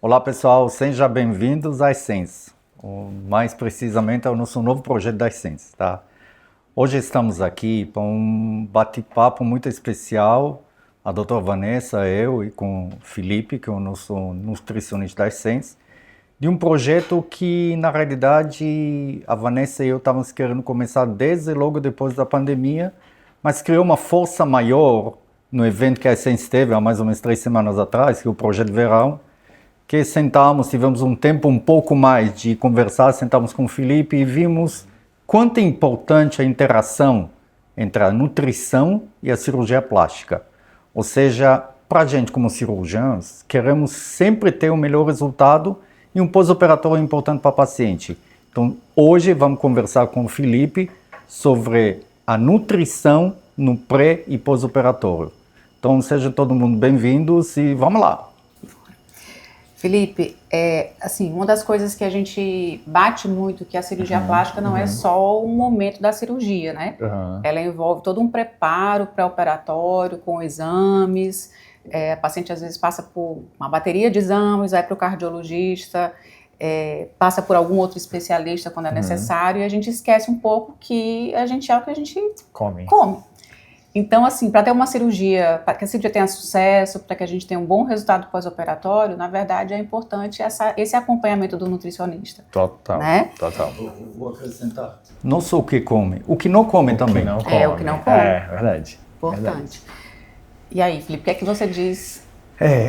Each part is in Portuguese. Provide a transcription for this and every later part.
Olá pessoal, sejam bem-vindos à Essence, mais precisamente ao nosso novo projeto da Essence, tá? Hoje estamos aqui para um bate-papo muito especial, a doutora Vanessa, eu e com o Felipe, que é o nosso nutricionista da Essence, de um projeto que na realidade a Vanessa e eu estávamos querendo começar desde logo depois da pandemia, mas criou uma força maior no evento que a Essence teve há mais ou menos 3 semanas atrás, que é o Projeto Verão, que sentamos, tivemos um tempo um pouco mais de conversar, sentamos com o Felipe e vimos quanto é importante a interação entre a nutrição e a cirurgia plástica. Ou seja, para a gente como cirurgiãos, queremos sempre ter o melhor resultado e um pós-operatório importante para o paciente. Então, hoje vamos conversar com o Felipe sobre a nutrição no pré e pós-operatório. Então, sejam todo mundo bem-vindos e vamos lá. Felipe, assim, uma das coisas que a gente bate muito que a cirurgia plástica não é só o momento da cirurgia, né? Ela envolve todo um preparo pré-operatório com exames. A paciente às vezes passa por uma bateria de exames, vai para o cardiologista, passa por algum outro especialista quando é necessário, e a gente esquece um pouco que a gente é o que a gente come. Então, assim, para ter uma cirurgia, para que a cirurgia tenha sucesso, para que a gente tenha um bom resultado pós-operatório, na verdade é importante esse acompanhamento do nutricionista. Total, né? total. Vou acrescentar. Não só o que come, o que não come também. O que não come. É, verdade. Importante. Verdade. E aí, Felipe, o que é que você diz?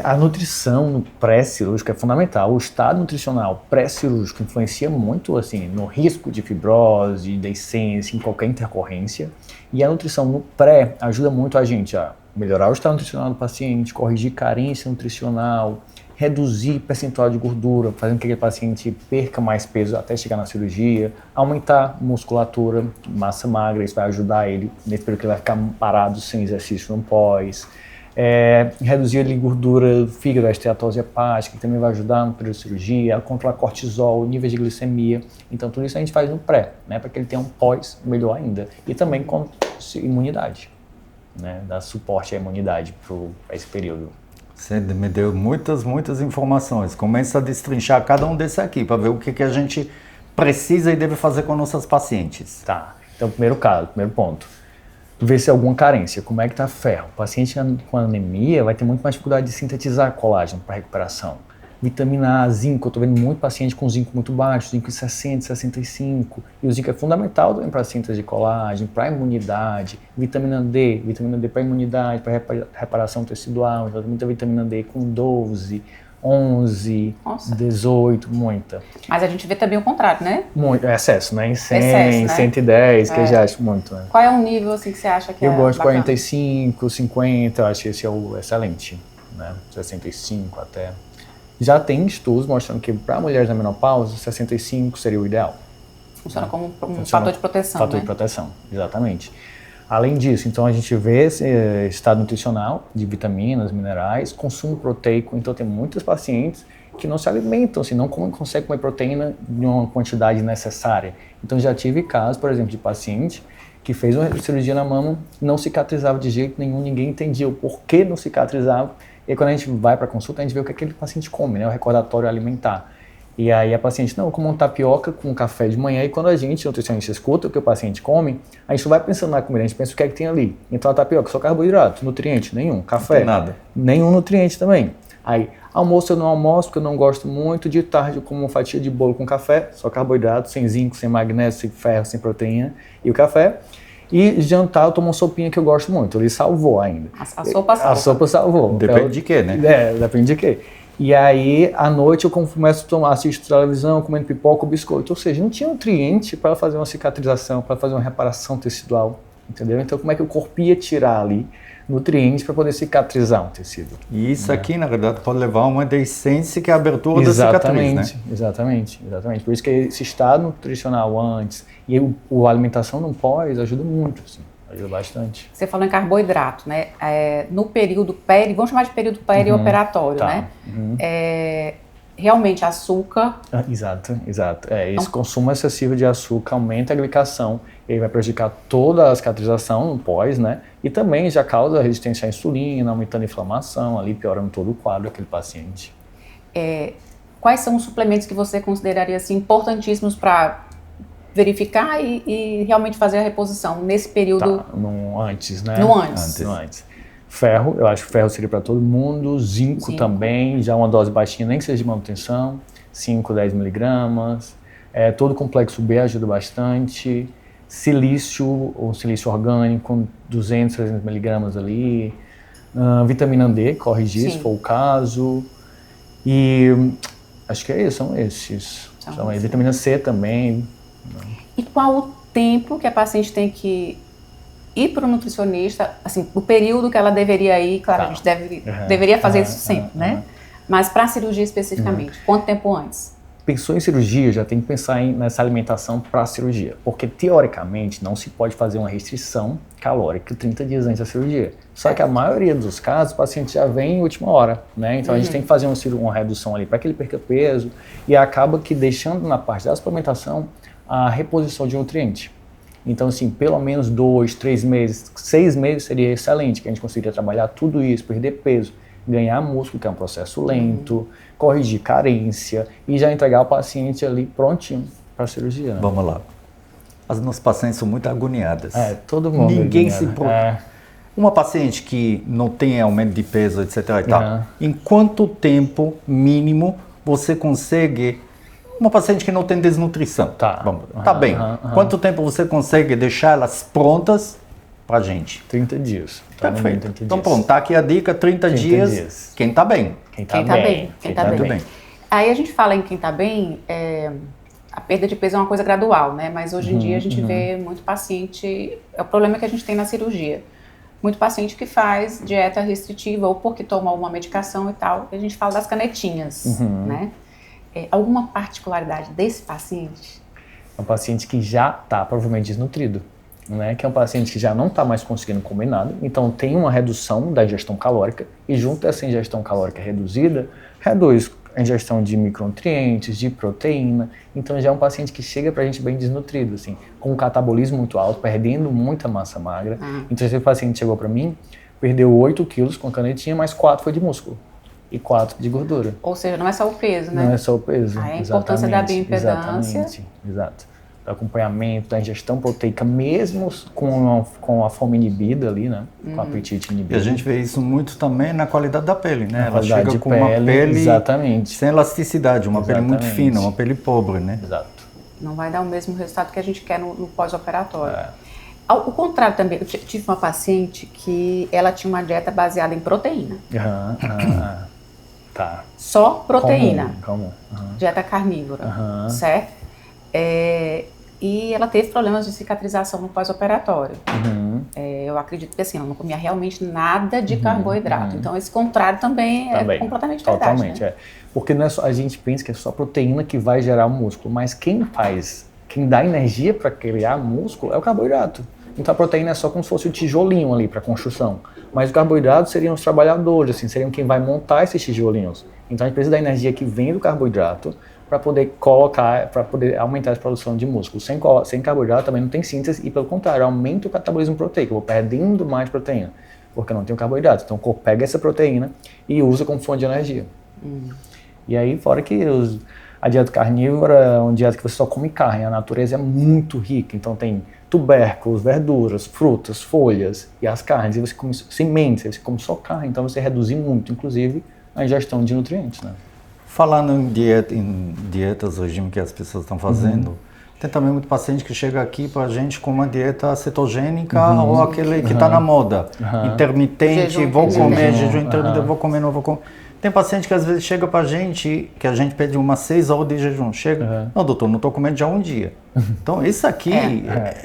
A nutrição no pré-cirúrgico é fundamental. O estado nutricional pré-cirúrgico influencia muito assim, no risco de fibrose, deiscência, em qualquer intercorrência. E a nutrição no pré ajuda muito a gente a melhorar o estado nutricional do paciente, corrigir carência nutricional, reduzir percentual de gordura, fazendo com que aquele paciente perca mais peso até chegar na cirurgia, aumentar musculatura, massa magra, isso vai ajudar ele nesse período que ele vai ficar parado sem exercício no pós. Reduzir ali gordura do fígado, a esteatose hepática, que também vai ajudar no período de cirurgia, a controlar cortisol, níveis de glicemia. Então, tudo isso a gente faz no pré, né, para que ele tenha um pós melhor ainda. E também com imunidade, né, dar suporte à imunidade para esse período. Você me deu muitas informações. Começa a destrinchar cada um desses aqui, para ver o que a gente precisa e deve fazer com nossas pacientes. Tá, então primeiro ponto. Ver se há alguma carência, como é que está ferro. O paciente com anemia vai ter muito mais dificuldade de sintetizar colágeno para recuperação. Vitamina A, zinco, eu estou vendo muito paciente com zinco muito baixo, zinco em 60, 65. E o zinco é fundamental também para a síntese de colágeno, para a imunidade. Vitamina D para a imunidade, para a reparação tecidual. Então, muita vitamina D com 12, 11, Nossa. 18, muita. Mas a gente vê também o contrário, né? Muito, excesso, né? Em 100, né? 110, que eu já acho muito. Né? Qual é o nível assim, que você acha que eu é gosto de bacana? 45, 50, eu acho que esse é o excelente, né? 65 até. Já tem estudos mostrando que para mulheres na menopausa, 65 seria o ideal. Funciona como um fator de proteção, fator de proteção, exatamente. Além disso, então a gente vê esse estado nutricional de vitaminas, minerais, consumo proteico. Então tem muitos pacientes que não se alimentam, assim, não conseguem comer proteína em uma quantidade necessária. Então já tive casos, por exemplo, de paciente que fez uma cirurgia na mama, não cicatrizava de jeito nenhum, ninguém entendia o porquê não cicatrizava. E aí, quando a gente vai para a consulta, a gente vê o que aquele paciente come, né, o recordatório alimentar. E aí a paciente, não, eu como uma tapioca com café de manhã, e quando a gente, nutricionista, escuta o que o paciente come, a gente não vai pensando na comida, a gente pensa o que é que tem ali. Então a tapioca, só carboidrato, nutriente, nenhum. Café, não tem nada. Nenhum nutriente também. Aí, almoço eu não almoço, porque eu não gosto muito, de tarde eu como uma fatia de bolo com café, só carboidrato, sem zinco, sem magnésio, sem ferro, sem proteína, e o café. E jantar eu tomo uma sopinha que eu gosto muito, ele salvou ainda. A sopa salvou. A sopa salvou. Depende de quê, né? Depende de quê. E aí, à noite, eu começo a tomar, assisto televisão, comendo pipoca ou biscoito. Ou seja, não tinha nutriente para fazer uma cicatrização, para fazer uma reparação tecidual, entendeu? Então, como é que o corpo ia tirar ali nutrientes para poder cicatrizar um tecido? E isso aqui, na verdade, pode levar a uma deiscência, que é a abertura da cicatriz, né? Exatamente. Por isso que esse estado nutricional antes e a alimentação no pós ajuda muito, assim. Ajuda bastante. Você falou em carboidrato, né? No período vamos chamar de período perioperatório, né? Realmente açúcar... Exato. Esse consumo excessivo de açúcar aumenta a glicação, e aí vai prejudicar toda a cicatrização no pós, né? E também já causa resistência à insulina, aumentando a inflamação, ali piorando todo o quadro daquele paciente. quais são os suplementos que você consideraria assim, importantíssimos para verificar e realmente fazer a reposição nesse período? Tá, no antes, né? No antes. No antes. Ferro, eu acho que ferro seria para todo mundo. Zinco também, já uma dose baixinha, nem que seja de manutenção. 5, 10 miligramas. Todo o complexo B ajuda bastante. Silício, ou silício orgânico, 200, 300 miligramas ali. Vitamina D, corrigir se for o caso. E acho que são esses. Vitamina C também. E qual o tempo que a paciente tem que ir para o nutricionista, assim, o período que ela deveria ir, claro, a gente deveria fazer isso sempre, né? Mas para a cirurgia especificamente, quanto tempo antes? Pensou em cirurgia, já tem que pensar nessa alimentação para a cirurgia, porque teoricamente não se pode fazer uma restrição calórica 30 dias antes da cirurgia. Só que a maioria dos casos, o paciente já vem em última hora, né? Então a gente tem que fazer uma redução ali para que ele perca peso e acaba que deixando na parte da suplementação a reposição de nutriente. Então, assim, pelo menos 2, 3 meses, 6 meses seria excelente, que a gente conseguiria trabalhar tudo isso, perder peso, ganhar músculo, que é um processo lento, corrigir carência e já entregar o paciente ali prontinho para a cirurgia. Né? Vamos lá. As nossas pacientes são muito agoniadas. Todo mundo. Ninguém se preocupa. Uma paciente que não tem aumento de peso, etc. e tal, em quanto tempo mínimo você consegue... Uma paciente que não tem desnutrição. Tá bem. Quanto tempo você consegue deixar elas prontas pra gente? 30 dias. Perfeito. 30 então pronto, tá aqui a dica, 30 dias. Quem tá bem. Quem tá bem. Aí a gente fala em quem tá bem, a perda de peso é uma coisa gradual, né? Mas hoje em dia a gente vê muito paciente, é o problema que a gente tem na cirurgia. Muito paciente que faz dieta restritiva ou porque toma uma medicação e tal. E a gente fala das canetinhas, né? Alguma particularidade desse paciente? É um paciente que já está provavelmente desnutrido, né? Que é um paciente que já não está mais conseguindo comer nada, então tem uma redução da ingestão calórica e junto a essa ingestão calórica reduzida, reduz a ingestão de micronutrientes, de proteína, então já é um paciente que chega para a gente bem desnutrido, assim, com um catabolismo muito alto, perdendo muita massa magra. Então esse paciente chegou para mim, perdeu 8 quilos com a canetinha, mas 4 foi de músculo. E 4 de gordura. Ou seja, não é só o peso, né? Não é só o peso. A importância da bioimpedância. Exato. Do acompanhamento, da ingestão proteica, mesmo com a fome inibida ali, né? Com o apetite inibido. E a gente vê isso muito também na qualidade da pele, né? Ela chega com uma pele sem elasticidade, uma pele muito fina, uma pele pobre, né? Exato. Não vai dar o mesmo resultado que a gente quer no pós-operatório. Ao contrário também, eu tive uma paciente que ela tinha uma dieta baseada em proteína. Tá. Só proteína. Comum. Dieta carnívora, certo? E ela teve problemas de cicatrização no pós-operatório. Eu acredito que assim, ela não comia realmente nada de carboidrato. Então esse contrário também é completamente verdade. Totalmente, né? Porque não é só, a gente pensa que é só proteína que vai gerar o músculo, mas quem dá energia para criar músculo é o carboidrato. Então a proteína é só como se fosse o tijolinho ali para construção. Mas o carboidrato seriam os trabalhadores, assim, seriam quem vai montar esses tijolinhos. Então a gente precisa da energia que vem do carboidrato para poder para poder aumentar a produção de músculo. Sem carboidrato também não tem síntese e, pelo contrário, aumenta o catabolismo proteico. Eu vou perdendo mais proteína, porque eu não tenho carboidrato. Então o corpo pega essa proteína e usa como fonte de energia. E aí, fora que a dieta carnívora é uma dieta que você só come carne, a natureza é muito rica, então tem tubérculos, verduras, frutas, folhas e as carnes, e você come sementes, você come só carne, então você reduz muito, inclusive, a ingestão de nutrientes, né? Falando em dietas, regime que as pessoas estão fazendo, tem também muito paciente que chega aqui para a gente com uma dieta cetogênica ou aquele que está na moda, intermitente, vou comer, jejum intermitente, vou comer, não vou comer. Tem paciente que às vezes chega pra gente, que a gente pede umas 6 horas de jejum. Chega, não doutor, não estou comendo já um dia. Então isso aqui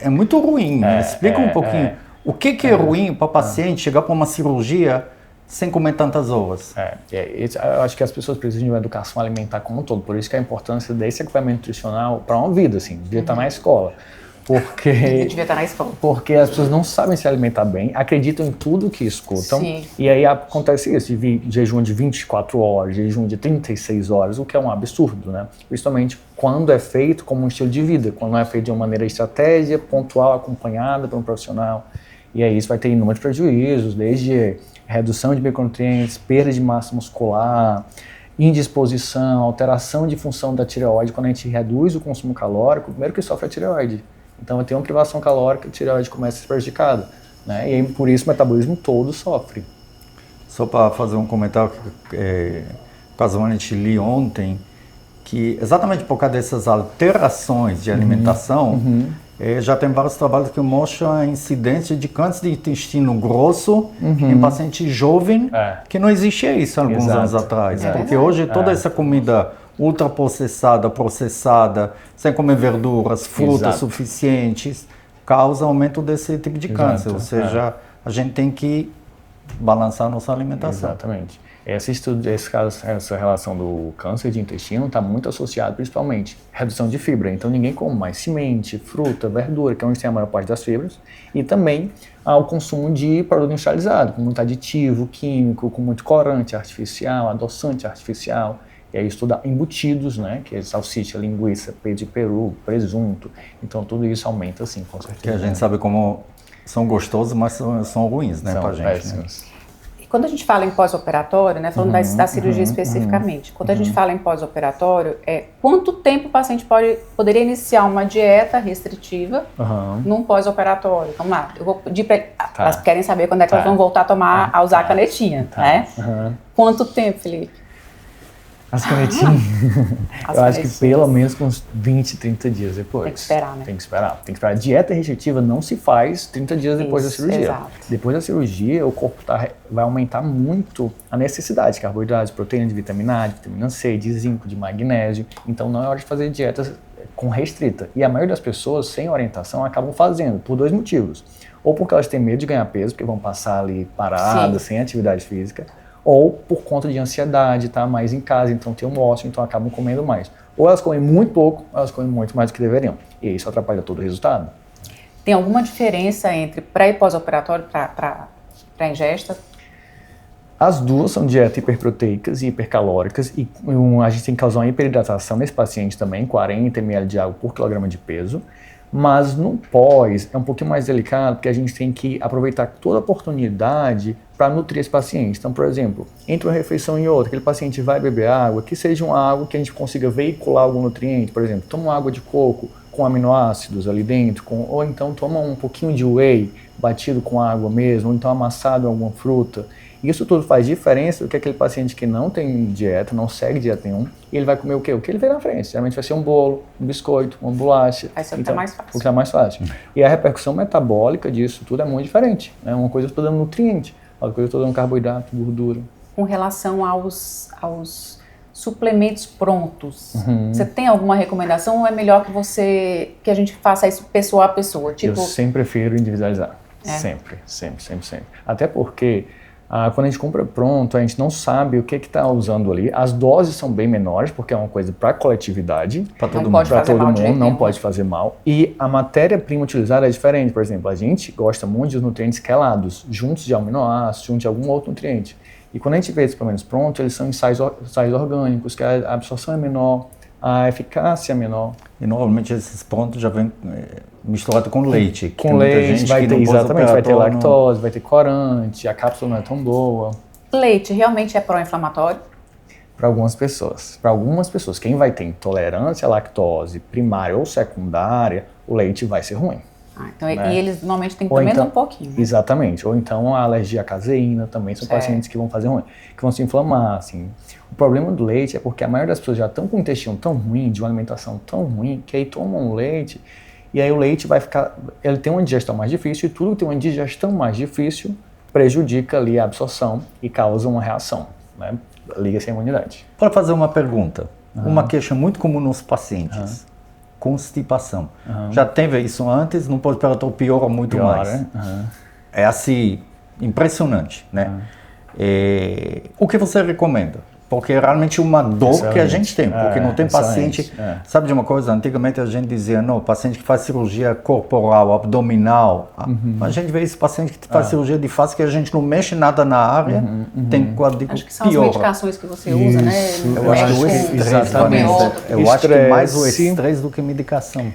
é muito ruim. Explica um pouquinho. O que é ruim para paciente chegar para uma cirurgia sem comer tantas horas? Eu acho que as pessoas precisam de uma educação alimentar como um todo. Por isso que a importância desse acompanhamento nutricional para uma vida, assim, devia estar na escola. Porque devia estar na escola. Porque as pessoas não sabem se alimentar bem, acreditam em tudo que escutam. Sim. E aí acontece isso, de jejum de 24 horas, jejum de 36 horas, o que é um absurdo, né? Principalmente quando é feito como um estilo de vida, quando não é feito de uma maneira estratégia, pontual, acompanhada por um profissional. E aí isso vai ter inúmeros prejuízos, desde redução de micronutrientes, perda de massa muscular, indisposição, alteração de função da tireoide. Quando a gente reduz o consumo calórico, primeiro que sofre a tireoide. Então, vai ter uma privação calórica, a tireoide começa a ser prejudicada, né? E aí, por isso o metabolismo todo sofre. Só para fazer um comentário, casualmente li ontem, que exatamente por causa dessas alterações de alimentação, já tem vários trabalhos que mostram a incidência de câncer de intestino grosso em paciente jovem, que não existia isso há alguns anos atrás. Porque hoje toda essa comida ultraprocessada, processada, sem comer verduras, frutas suficientes, causa aumento desse tipo de câncer. Ou seja, a gente tem que balançar a nossa alimentação. Exatamente. Essa relação do câncer de intestino está muito associado principalmente à redução de fibra. Então ninguém come mais semente, fruta, verdura, que é onde tem a maior parte das fibras, e também ao consumo de produto industrializado, com muito aditivo químico, com muito corante artificial, adoçante artificial. E aí estuda embutidos, né, que é salsicha, linguiça, peito de peru, presunto. Então tudo isso aumenta, sim, com certeza. Que a gente sabe como são gostosos, mas são ruins, né, pra gente. Péssimos. Né? E quando a gente fala em pós-operatório, né, falando da cirurgia especificamente, quando a gente fala em pós-operatório, quanto tempo o paciente poderia iniciar uma dieta restritiva num pós-operatório? Vamos lá, eu vou pedir para elas querem saber quando é que elas vão voltar a usar a canetinha, né? Quanto tempo, Felipe? As canetinhas, eu acho que pelo menos com uns 20, 30 dias depois. Tem que esperar, né? Tem que esperar. A dieta restritiva não se faz 30 dias depois da cirurgia. Exato. Depois da cirurgia, o corpo vai aumentar muito a necessidade de carboidratos, proteína, de vitamina A, de vitamina C, de zinco, de magnésio. Então não é hora de fazer dietas com restrita. E a maioria das pessoas, sem orientação, acabam fazendo por dois motivos. Ou porque elas têm medo de ganhar peso, porque vão passar ali paradas, sem atividade física. Ou por conta de ansiedade, tá mais em casa, então tem um ócio, então acabam comendo mais. Ou elas comem muito pouco, ou elas comem muito mais do que deveriam. E isso atrapalha todo o resultado. Tem alguma diferença entre pré e pós-operatório para ingesta? As duas são dietas hiperproteicas e hipercalóricas, e a gente tem que causar uma hiperidratação nesse paciente também, 40 ml de água por quilograma de peso. Mas no pós é um pouquinho mais delicado, porque a gente tem que aproveitar toda a oportunidade para nutrir esse paciente. Então, por exemplo, entre uma refeição e outra, aquele paciente vai beber água, que seja uma água que a gente consiga veicular algum nutriente. Por exemplo, toma uma água de coco com aminoácidos ali dentro, ou então toma um pouquinho de whey batido com água mesmo, ou então amassado em alguma fruta. Isso tudo faz diferença do que aquele paciente que não tem dieta, não segue dieta nenhuma, e ele vai comer o quê? O que ele vê na frente. Geralmente vai ser um bolo, um biscoito, uma bolacha. Aí sempre tá mais fácil. Porque é mais fácil. E a repercussão metabólica disso tudo é muito diferente. Né? Uma coisa eu estou dando nutriente, outra coisa eu estou dando carboidrato, gordura. Com relação aos suplementos prontos, você tem alguma recomendação ou é melhor que a gente faça isso pessoa a pessoa? Tipo... Eu sempre prefiro individualizar. Sempre. Até porque... quando a gente compra pronto, a gente não sabe o que está usando ali. As doses são bem menores, porque é uma coisa para coletividade. Para todo mundo. Não pode fazer mal. E a matéria-prima utilizada é diferente. Por exemplo, a gente gosta muito dos nutrientes quelados, juntos de aminoácidos, juntos de algum outro nutriente. E quando a gente vê esses suplementos prontos, eles são ensaios orgânicos, que a absorção é menor, a eficácia é menor. E normalmente esses prontos já vêm misturado com leite. Com leite, vai ter lactose, vai ter corante, a cápsula não é tão boa. Leite realmente é pró-inflamatório? Para algumas pessoas. Para algumas pessoas, quem vai ter intolerância à lactose primária ou secundária, o leite vai ser ruim. Então, né? E eles normalmente têm pelo menos um pouquinho. Né? Exatamente. Ou então a alergia à caseína também são pacientes que vão fazer ruim, que vão se inflamar, assim. O problema do leite é porque a maioria das pessoas já estão com um intestino tão ruim, de uma alimentação tão ruim, que aí tomam leite e aí o leite vai ficar, ele tem uma digestão mais difícil e tudo que tem uma digestão mais difícil prejudica ali a absorção e causa uma reação, né? Liga-se à imunidade. Para fazer uma pergunta, uma queixa muito comum nos pacientes, constipação. Já teve isso antes, no pós-operatório piora muito mais. Né? É assim, impressionante, né? O que você recomenda? Porque é realmente uma dor que a gente tem, porque não tem paciente... Sabe de uma coisa? Antigamente a gente dizia, não, paciente que faz cirurgia corporal, abdominal, a gente vê esse paciente que faz cirurgia de face que a gente não mexe nada na área, tem quadrícula pior. Acho que são as medicações que você usa, né? Eu acho que o estresse, eu acho que mais o estresse do que medicação.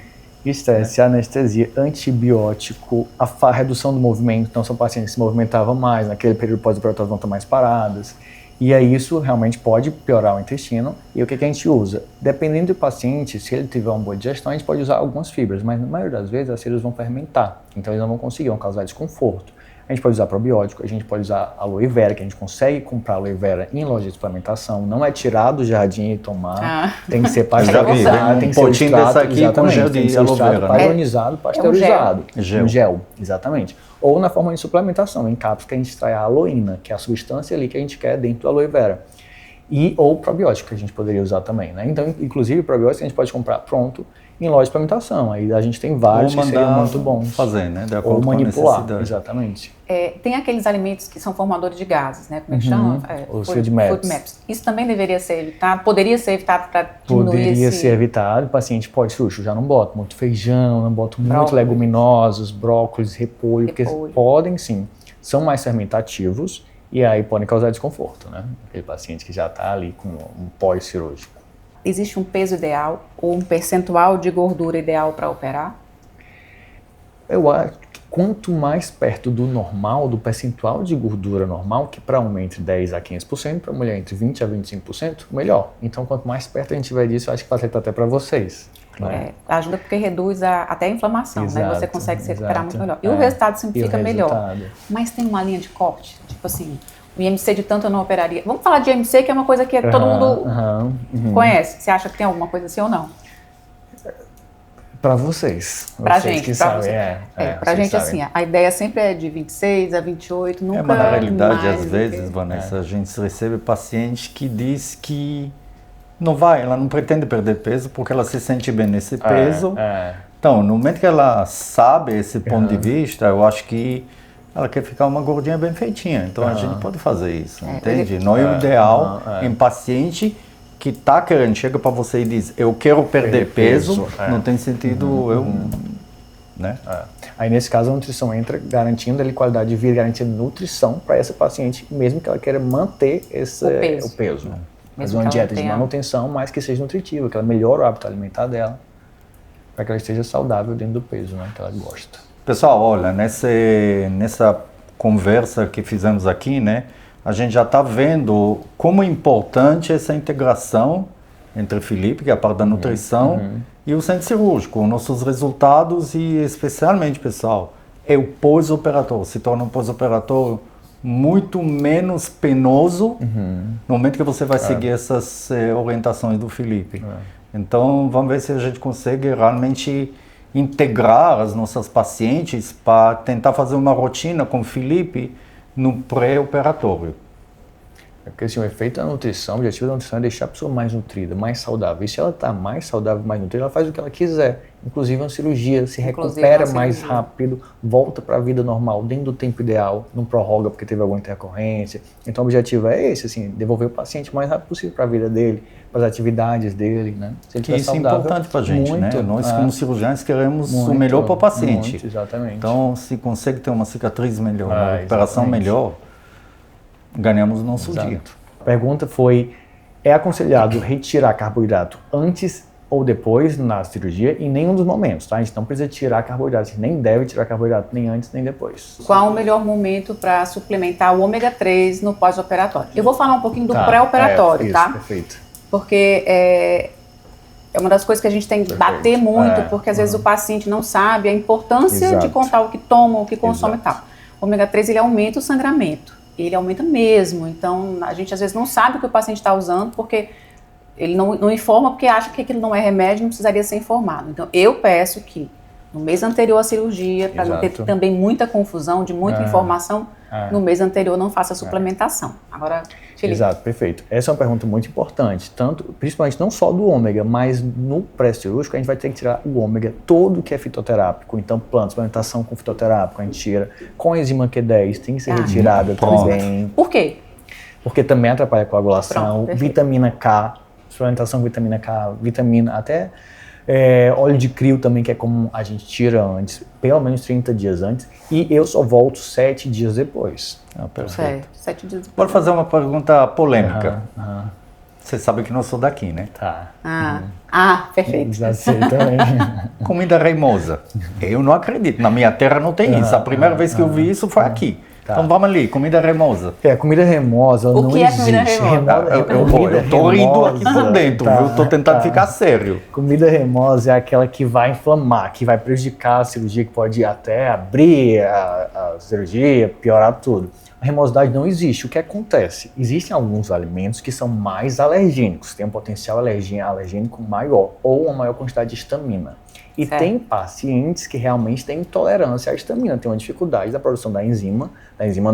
Estresse, anestesia, antibiótico, a redução do movimento, então são pacientes que se movimentavam mais, naquele período pós-operatório vão estar mais paradas. E aí isso realmente pode piorar o intestino. E o que a gente usa? Dependendo do paciente, se ele tiver uma boa digestão, a gente pode usar algumas fibras, mas na maioria das vezes as fibras vão fermentar, então eles não vão conseguir, vão causar desconforto. A gente pode usar probiótico, a gente pode usar aloe vera, que a gente consegue comprar aloe vera em loja de suplementação, não é tirar do jardim e tomar, tem que ser pasteurizado, tem que ser o extrato, aqui com gel de aloe vera, padronizado, pasteurizado, um gel, exatamente. Ou na forma de suplementação, em cápsulas que a gente extrai a aloína, que é a substância ali que a gente quer dentro do aloe vera. Ou probiótico, que a gente poderia usar também, né? Então, inclusive, probiótico a gente pode comprar pronto em loja de suplementação. Aí a gente tem vários que seriam muito bons. Fazer, né? De acordo ou manipular, com a necessidade. Exatamente. Tem aqueles alimentos que são formadores de gases, né? Como é que chama? Os food maps. Isso também deveria ser evitado? Poderia ser evitado para diminuir Poderia ser evitado. O paciente pode, já não bota muito feijão, não bota muito leguminosos, brócolis, repolho, porque podem sim, são mais fermentativos e aí podem causar desconforto, né? Aquele paciente que já está ali com um pós-cirúrgico. Existe um peso ideal ou um percentual de gordura ideal para operar? Eu acho que quanto mais perto do normal, do percentual de gordura normal, que para homem entre 10% a 15%, para mulher entre 20% a 25%, melhor. Então, quanto mais perto a gente tiver disso, eu acho que facilita até para vocês. Né? Ajuda porque reduz até a inflamação, exato, né? Você consegue se recuperar muito melhor. E o resultado sempre fica melhor. Mas tem uma linha de corte, tipo assim, o IMC de tanto eu não operaria. Vamos falar de IMC, que é uma coisa que todo mundo conhece. Você acha que tem alguma coisa assim ou não? Para vocês. Pra gente, que pra sabem. Pra gente, assim, a ideia sempre é de 26 a 28, nunca mas na realidade, mais às vezes, Vanessa, a gente recebe pacientes que diz que não vai, ela não pretende perder peso porque ela se sente bem nesse peso. Então, no momento que ela sabe esse ponto de vista, eu acho que ela quer ficar uma gordinha bem feitinha. Então, a gente pode fazer isso, entende? Não é o ideal em paciente que está querendo, chega para você e diz, eu quero perder peso, não tem sentido né? Aí, nesse caso, a nutrição entra garantindo a qualidade de vida, garantindo nutrição para essa paciente, mesmo que ela queira manter o peso. Fazer uma dieta de manutenção, mas que seja nutritiva, que ela melhore o hábito alimentar dela, para que ela esteja saudável dentro do peso, né, que ela gosta. Pessoal, olha, nessa conversa que fizemos aqui, né, a gente já está vendo como é importante essa integração entre o Felipe, que é a parte da nutrição, e o centro cirúrgico, nossos resultados e especialmente, pessoal, é o pós-operatório, se torna um pós-operatório muito menos penoso no momento que você vai seguir essas orientações do Felipe. Então, vamos ver se a gente consegue realmente integrar as nossas pacientes para tentar fazer uma rotina com o Felipe no pré-operatório. Porque assim, o efeito da nutrição, o objetivo da nutrição é deixar a pessoa mais nutrida, mais saudável. E se ela está mais saudável, mais nutrida, ela faz o que ela quiser. Inclusive uma cirurgia, se recupera mais rápido, volta para a vida normal dentro do tempo ideal, não prorroga porque teve alguma intercorrência. Então o objetivo é esse, assim, devolver o paciente o mais rápido possível para a vida dele, para as atividades dele, né? Se ele isso saudável, é importante para a gente, muito, né? Nós como cirurgiões queremos o melhor para o paciente. Muito, exatamente. Então se consegue ter uma cicatriz melhor, uma recuperação melhor, ganhamos o nosso dia. A pergunta foi, é aconselhado retirar carboidrato antes ou depois na cirurgia? Em nenhum dos momentos, tá? A gente não precisa tirar carboidrato, a gente nem deve tirar carboidrato nem antes nem depois. Qual o melhor momento para suplementar o ômega 3 no pós-operatório? Eu vou falar um pouquinho do pré-operatório, tá? Perfeito. Porque é uma das coisas que a gente tem que bater muito, porque às vezes o paciente não sabe a importância de contar o que toma, o que consome e tal. O ômega 3 ele aumenta o sangramento. Ele aumenta mesmo, então a gente às vezes não sabe o que o paciente está usando porque ele não informa porque acha que aquilo não é remédio, não precisaria ser informado. Então eu peço que no mês anterior à cirurgia, para não ter também muita confusão, de muita informação, no mês anterior não faça suplementação. Agora, Felipe. Exato, perfeito. Essa é uma pergunta muito importante, principalmente não só do ômega, mas no pré-cirúrgico a gente vai ter que tirar o ômega todo que é fitoterápico. Então, planta, suplementação com fitoterápico a gente tira, com a enzima Q10 tem que ser retirada também. Por quê? Porque também atrapalha a coagulação, vitamina K, suplementação com vitamina K, até óleo de crio também, que é como a gente tira antes, pelo menos 30 dias antes, e eu só volto 7 dias depois. Perfeito. 7 dias depois. Pode fazer uma pergunta polêmica. Você sabe que não sou daqui, né? Tá. Perfeito. Já sei também. Comida reimosa. Eu não acredito. Na minha terra não tem isso. A primeira vez que eu vi isso foi aqui. Tá. Então vamos ali, comida remosa. Comida remosa não existe. O que é comida remosa? Eu tô rindo aqui por dentro, tá, viu? Tô tentando ficar sério. Comida remosa é aquela que vai inflamar, que vai prejudicar a cirurgia, que pode até abrir a cirurgia, piorar tudo. A remosidade não existe. O que acontece? Existem alguns alimentos que são mais alergênicos, têm um potencial alergênico maior ou uma maior quantidade de histamina. E tem pacientes que realmente têm intolerância à histamina, tem uma dificuldade da produção da enzima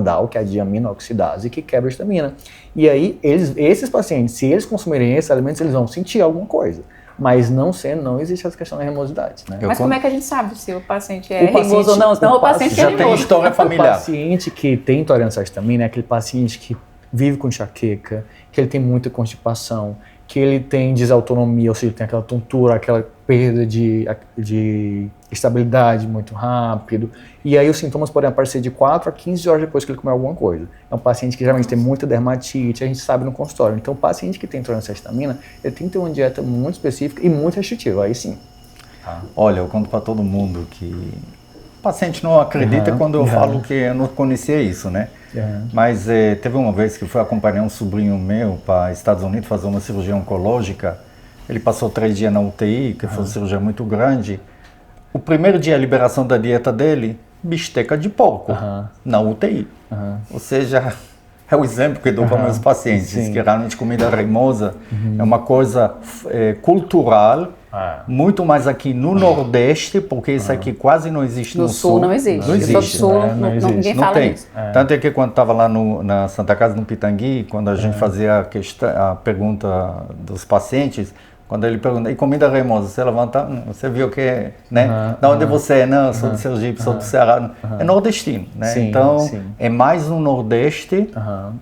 DAO, que é a diaminoxidase, que quebra a histamina. E aí, esses pacientes, se eles consumirem esses alimentos, eles vão sentir alguma coisa. Mas não existe essa questão da remosidade, né? Mas como é que a gente sabe se o paciente é remoso ou não? Então o paciente já tem história familiar. O paciente que tem intolerância à histamina é aquele paciente que vive com enxaqueca, que ele tem muita constipação, que ele tem desautonomia, ou seja, tem aquela tontura, aquela perda de estabilidade muito rápido. E aí os sintomas podem aparecer de 4 a 15 horas depois que ele comer alguma coisa. É um paciente que geralmente tem muita dermatite, a gente sabe no consultório. Então o paciente que tem intolerância à histamina, ele tem que ter uma dieta muito específica e muito restritiva, aí sim. Olha, eu conto para todo mundo que o paciente não acredita quando eu falo que eu não conhecia isso, né? Mas teve uma vez que eu fui acompanhar um sobrinho meu para Estados Unidos fazer uma cirurgia oncológica. Ele passou 3 dias na UTI, que foi uma cirurgia muito grande. O primeiro dia, a liberação da dieta dele, bisteca de porco, na UTI. Ou seja, é o exemplo que eu dou para meus pacientes, que realmente comida remosa é uma coisa cultural, muito mais aqui no Nordeste, porque isso aqui quase não existe no Sul. Não existe. Não existe. No Sul, ninguém fala isso. Tanto é que quando estava lá na Santa Casa, no Pitangui, quando a gente fazia a pergunta dos pacientes, quando ele pergunta, e comida remosa, você levanta, você viu que é, né? Da onde você é? Não, eu sou de Sergipe, sou do Ceará. É nordestino, né? Então, é mais no Nordeste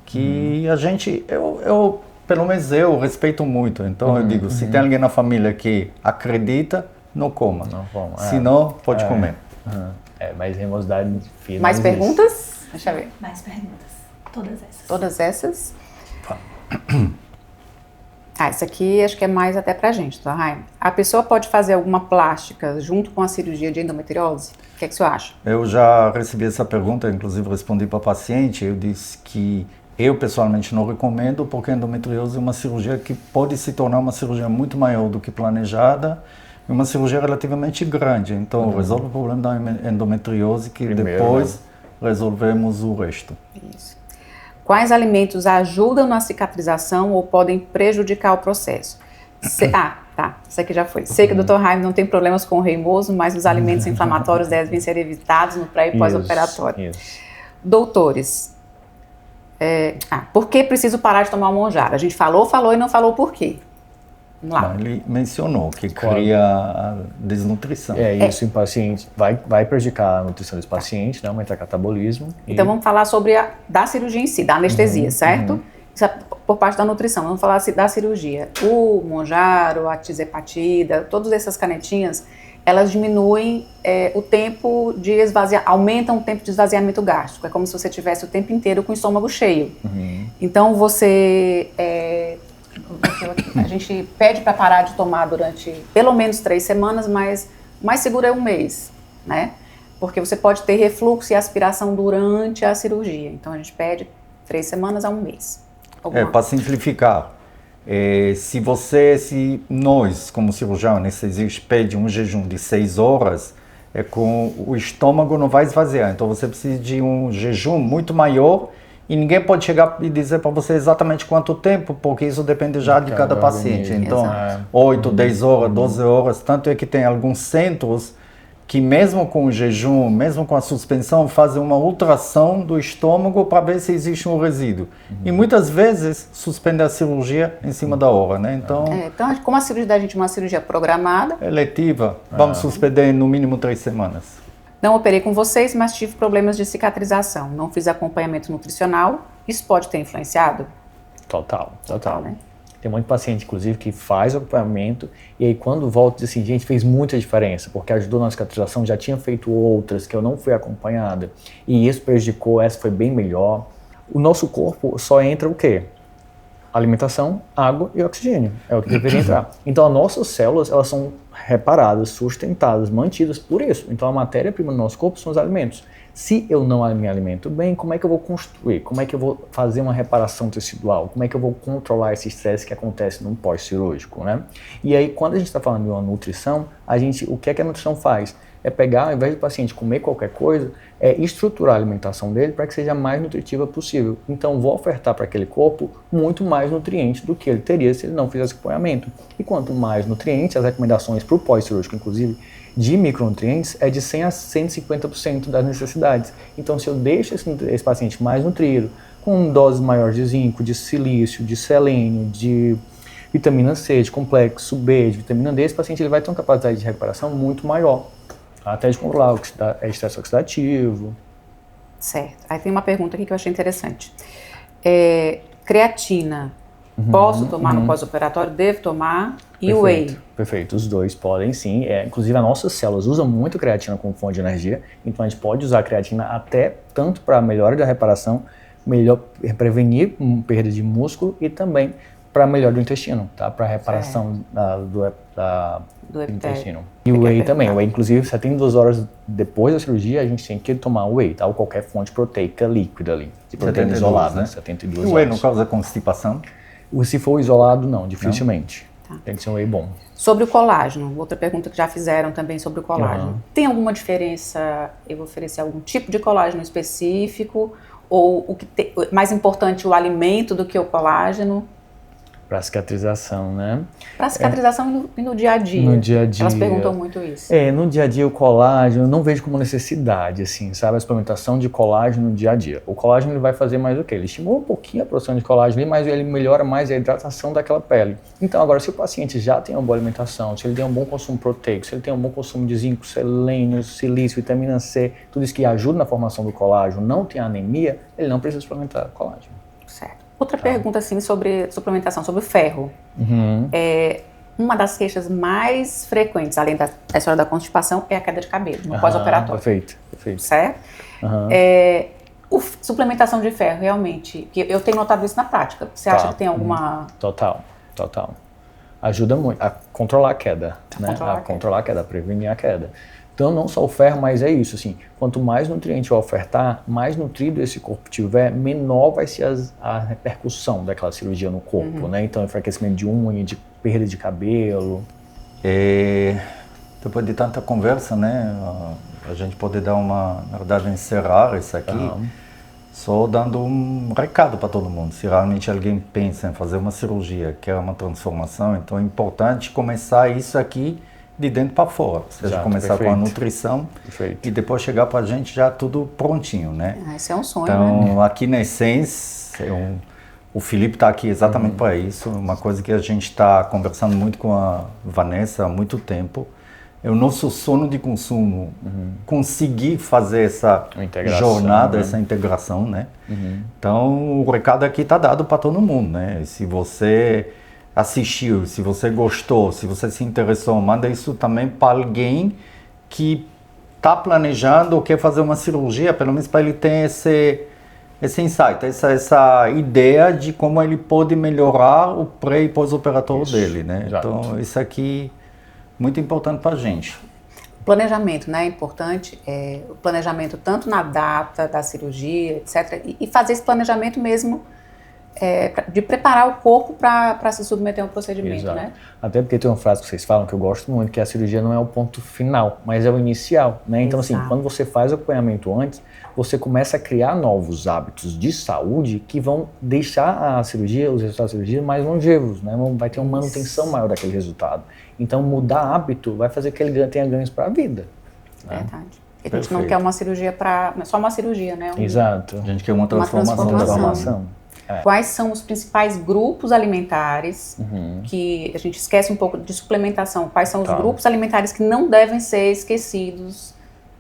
que a gente, eu pelo menos eu respeito muito. Então eu digo, se tem alguém na família que acredita, não coma. Se não, pode comer. Mas remosidade... Mais perguntas? Deixa eu ver. Mais perguntas. Todas essas. Todas essas? Isso aqui acho que é mais até pra gente, tá, Raim? A pessoa pode fazer alguma plástica junto com a cirurgia de endometriose? O que é que você acha? Eu já recebi essa pergunta, inclusive respondi para a paciente, eu disse que eu pessoalmente não recomendo, porque a endometriose é uma cirurgia que pode se tornar uma cirurgia muito maior do que planejada, e uma cirurgia relativamente grande. Então resolve o problema da endometriose, que depois resolvemos o resto. Isso. Quais alimentos ajudam na cicatrização ou podem prejudicar o processo? Isso aqui já foi. Sei que o Dr. Raim não tem problemas com o reimoso, mas os alimentos inflamatórios devem ser evitados no pré e pós-operatório. Doutores, por que preciso parar de tomar o Monjaro? A gente falou e não falou por quê. Vamos lá. Ele mencionou que cria a desnutrição. Isso em paciente vai prejudicar a nutrição desse paciente, né? Aumentar o catabolismo. Então vamos falar sobre da cirurgia em si, da anestesia, certo? Isso é por parte da nutrição. Vamos falar da cirurgia. O Monjaro, a Tizepatida, todas essas canetinhas, elas diminuem o tempo de aumentam o tempo de esvaziamento gástrico. É como se você tivesse o tempo inteiro com o estômago cheio. Então você... a gente pede para parar de tomar durante pelo menos 3 semanas, mas o mais seguro é 1 mês, né? Porque você pode ter refluxo e aspiração durante a cirurgia. Então a gente pede 3 semanas a 1 mês. Para simplificar, se nós, como cirurgião anestesista, pede um jejum de 6 horas, o estômago não vai esvaziar. Então você precisa de um jejum muito maior. E ninguém pode chegar e dizer para você exatamente quanto tempo, porque isso depende já de cada paciente. Então, 8, 10 horas, 12 horas, tanto é que tem alguns centros que mesmo com o jejum, mesmo com a suspensão, fazem uma ultrassom do estômago para ver se existe um resíduo. E muitas vezes suspende a cirurgia em cima da hora, né? Então, como a cirurgia da gente é uma cirurgia programada... Eletiva, vamos suspender no mínimo 3 semanas. Não operei com vocês, mas tive problemas de cicatrização. Não fiz acompanhamento nutricional. Isso pode ter influenciado? Total. Né? Tem muito paciente, inclusive, que faz o acompanhamento e aí quando volta diz assim, gente, fez muita diferença, porque ajudou na cicatrização, já tinha feito outras que eu não fui acompanhada e isso prejudicou, essa foi bem melhor. O nosso corpo só entra o quê? Alimentação, água e oxigênio. É o que deveria entrar. Então, as nossas células, elas são reparadas, sustentadas, mantidas por isso. Então, a matéria-prima do nosso corpo são os alimentos. Se eu não me alimento bem, como é que eu vou construir? Como é que eu vou fazer uma reparação tecidual? Como é que eu vou controlar esse estresse que acontece num pós-cirúrgico, né? E aí, quando a gente está falando de uma nutrição, o que é que a nutrição faz? É pegar, ao invés do paciente comer qualquer coisa, é estruturar a alimentação dele para que seja a mais nutritiva possível. Então, vou ofertar para aquele corpo muito mais nutrientes do que ele teria se ele não fizesse acompanhamento. E quanto mais nutrientes, as recomendações para o pós-cirúrgico, inclusive, de micronutrientes, é de 100 a 150% das necessidades. Então, se eu deixo esse paciente mais nutrido, com doses maiores de zinco, de silício, de selênio, de vitamina C, de complexo B, de vitamina D, esse paciente ele vai ter uma capacidade de recuperação muito maior. Até de controlar o estresse oxidativo. Certo. Aí tem uma pergunta aqui que eu achei interessante. Creatina, posso tomar no pós-operatório? Devo tomar? E Perfeito, o whey? Perfeito, os dois podem sim. Inclusive, as nossas células usam muito creatina como fonte de energia, então a gente pode usar a creatina até tanto para melhora da reparação, prevenir perda de músculo e também para melhora do intestino, tá? Para reparação do intestino. E o whey também. O whey, inclusive, 72 horas depois da cirurgia, a gente tem que tomar o whey, tá? Ou qualquer fonte proteica líquida ali, de proteína isolada, né? 72 horas. E o whey não causa constipação? Se for isolado, não, dificilmente. Tá. Tem que ser um whey bom. Sobre o colágeno, outra pergunta que já fizeram também sobre o colágeno. Tem alguma diferença, eu vou oferecer algum tipo de colágeno específico? Ou mais importante, o alimento do que o colágeno? Para cicatrização, né? Para cicatrização e no dia a dia. No dia a dia. Elas perguntam muito isso. No dia a dia o colágeno eu não vejo como necessidade, assim, sabe? A suplementação de colágeno no dia a dia. O colágeno ele vai fazer mais o quê? Ele estimula um pouquinho a produção de colágeno, mas ele melhora mais a hidratação daquela pele. Então agora, se o paciente já tem uma boa alimentação, se ele tem um bom consumo proteico, se ele tem um bom consumo de zinco, selênio, silício, vitamina C, tudo isso que ajuda na formação do colágeno, não tem anemia, ele não precisa suplementar colágeno. Certo. Outra pergunta, assim, sobre suplementação, sobre o ferro. Uma das queixas mais frequentes, além da história da constipação, é a queda de cabelo no pós-operatório. Perfeito. Certo? Suplementação de ferro, realmente, que eu tenho notado isso na prática. Você acha que tem alguma... Total. Ajuda muito a controlar a queda, né? Controlar a queda, a prevenir a queda. Então, não só o ferro, mas é isso, assim, quanto mais nutriente eu ofertar, mais nutrido esse corpo tiver, menor vai ser a repercussão daquela cirurgia no corpo, né? Então, enfraquecimento de unha, de perda de cabelo. Depois de tanta conversa, né, a gente pode dar na verdade, encerrar isso aqui, só dando um recado para todo mundo. Se realmente alguém pensa em fazer uma cirurgia, quer uma transformação, então é importante começar isso aqui de dentro para fora, ou seja, começar com a nutrição e depois chegar para a gente já tudo prontinho, né? Esse é um sonho, então, aqui na Essence, o Felipe está aqui exatamente para isso, uma coisa que a gente está conversando muito com a Vanessa há muito tempo, é o nosso sono de consumo, conseguir fazer essa jornada, essa integração, né? Então, o recado aqui está dado para todo mundo, né? Se você assistiu, se você gostou, se você se interessou, manda isso também para alguém que está planejando ou quer fazer uma cirurgia, pelo menos para ele ter esse insight, essa ideia de como ele pode melhorar o pré e pós-operatório dele, né? Exato. Então, isso aqui é muito importante para a gente. Planejamento, né, é importante, o planejamento tanto na data da cirurgia, etc., e fazer esse planejamento mesmo de preparar o corpo para se submeter a um procedimento, né? Até porque tem uma frase que vocês falam que eu gosto muito, que a cirurgia não é o ponto final, mas é o inicial, né? Então, assim, quando você faz o acompanhamento antes, você começa a criar novos hábitos de saúde que vão deixar a cirurgia, os resultados da cirurgia mais longevos, né? Vai ter uma manutenção maior daquele resultado. Então, mudar hábito vai fazer que ele tenha ganhos para a vida. Né? Verdade. A gente não quer uma cirurgia não é só uma cirurgia, né? Exato. A gente quer uma transformação. Quais são os principais grupos alimentares que a gente esquece um pouco de suplementação? Quais são os grupos alimentares que não devem ser esquecidos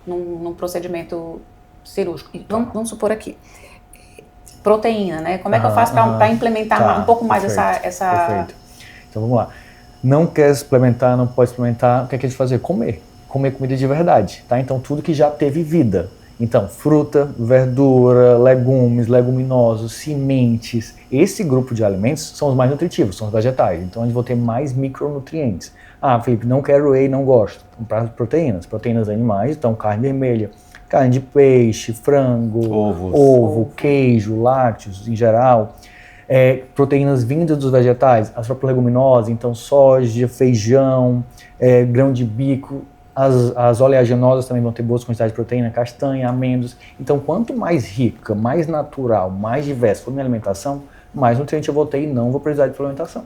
num procedimento cirúrgico? Vamos supor aqui, proteína, né? Como é que eu faço para implementar um pouco mais essa... Perfeito. Então vamos lá. Não quer suplementar, não pode suplementar, o que é que a gente fazer? Comer comida de verdade, tá? Então tudo que já teve vida. Então, fruta, verdura, legumes, leguminosos, sementes. Esse grupo de alimentos são os mais nutritivos, são os vegetais. Então, a gente vai ter mais micronutrientes. Ah, Felipe, não quero whey, não gosto. Então, para proteínas animais, então carne vermelha, carne de peixe, frango, ovo, queijo, lácteos em geral, proteínas vindas dos vegetais, as próprias leguminosas, então soja, feijão, grão de bico, as oleaginosas também vão ter boas quantidades de proteína, castanha, amêndoas. Então, quanto mais rica, mais natural, mais diversa for minha alimentação, mais nutriente eu vou ter e não vou precisar de suplementação.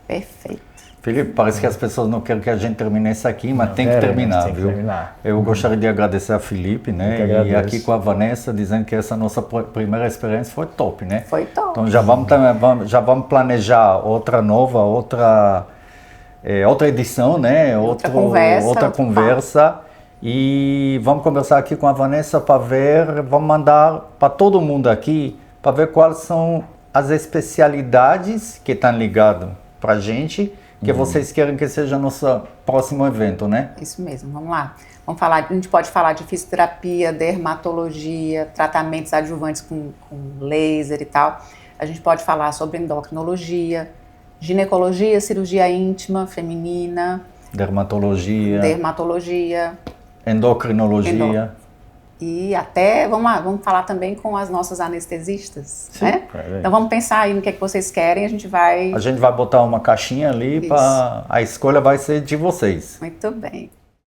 Perfeito. Felipe, parece que as pessoas não querem que a gente termine isso aqui, mas tem que terminar, viu? Eu gostaria de agradecer a Felipe, né? E aqui com a Vanessa, dizendo que essa nossa primeira experiência foi top, né? Foi top. Então já vamos planejar outra nova, outra edição, né? Outra conversa. E vamos conversar aqui com a Vanessa para ver, vamos mandar para todo mundo aqui, para ver quais são as especialidades que estão ligadas para a gente, que vocês querem que seja nosso próximo evento, né? Isso mesmo, vamos lá. A gente pode falar de fisioterapia, dermatologia, tratamentos adjuvantes com laser e tal. A gente pode falar sobre endocrinologia, ginecologia, cirurgia íntima, feminina. Dermatologia. Endocrinologia. E até, vamos falar também com as nossas anestesistas, sim, né? Então vamos pensar aí no que é que vocês querem, a gente vai botar uma caixinha ali, a escolha vai ser de vocês. Muito bem.